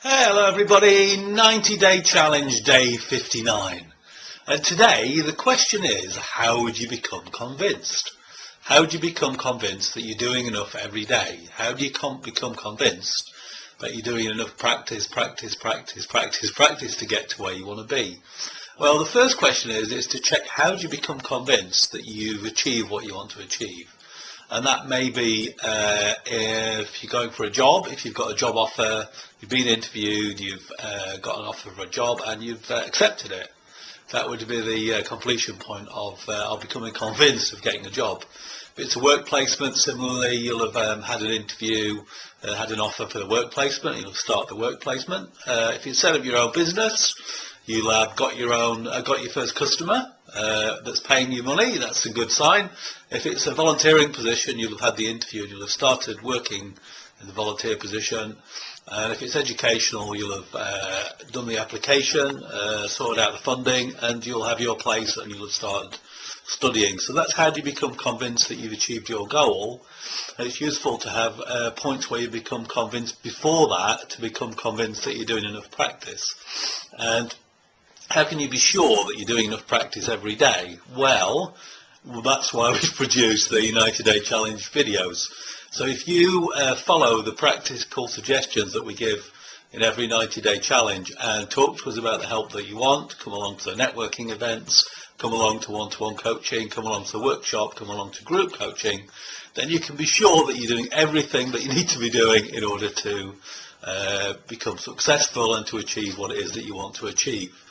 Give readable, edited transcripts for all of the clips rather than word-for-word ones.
Hello everybody, 90-day challenge day 59. And today the question is, how would you become convinced? How do you become convinced that you're doing enough every day? How do you become convinced that you're doing enough practice to get to where you want to be? Well, the first question is to check, how do you become convinced that you've achieved what you want to achieve? And that may be if you're going for a job, if you've got a job offer, you've been interviewed, you've got an offer for a job and you've accepted it. That would be the completion point of becoming convinced of getting a job. If it's a work placement, similarly, you'll have had an interview, had an offer for the work placement, you'll start the work placement. If you set up your own business, you'll have got your first customer that's paying you money. That's a good sign. If it's a volunteering position, you'll have had the interview and you'll have started working in the volunteer position. And if it's educational, you'll have done the application, sorted out the funding, and you'll have your place and you'll have started studying. So that's how do you become convinced that you've achieved your goal. And it's useful to have points where you become convinced before that, to become convinced that you're doing enough practice. And how can you be sure that you're doing enough practice every day? Well, that's why we've produced the 90-day challenge videos. So if you follow the practical suggestions that we give in every 90-day challenge and talk to us about the help that you want, come along to the networking events, come along to one-to-one coaching, come along to the workshop, come along to group coaching, then you can be sure that you're doing everything that you need to be doing in order to become successful and to achieve what it is that you want to achieve.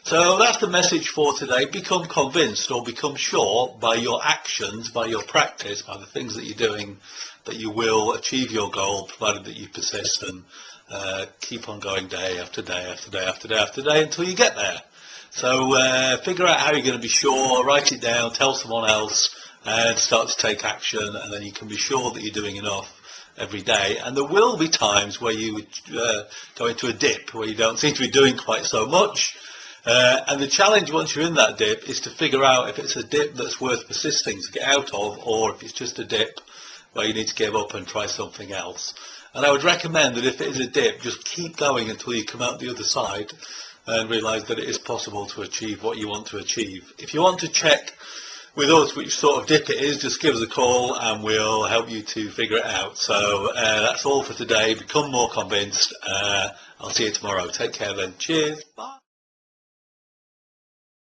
So that's the message for today. Become convinced or become sure by your actions, by your practice, by the things that you're doing, that you will achieve your goal, provided that you persist and keep on going day after day after day after day after day until you get there. So figure out how you're going to be sure, write it down, tell someone else, and start to take action, and then you can be sure that you're doing enough every day. And there will be times where you go into a dip, where you don't seem to be doing quite so much. And the challenge once you're in that dip is to figure out if it's a dip that's worth persisting to get out of, or if it's just a dip where you need to give up and try something else. And I would recommend that if it is a dip, just keep going until you come out the other side and realise that it is possible to achieve what you want to achieve. If you want to check with us which sort of dip it is, just give us a call and we'll help you to figure it out. So that's all for today. Become more convinced. I'll see you tomorrow. Take care then. Cheers. Bye.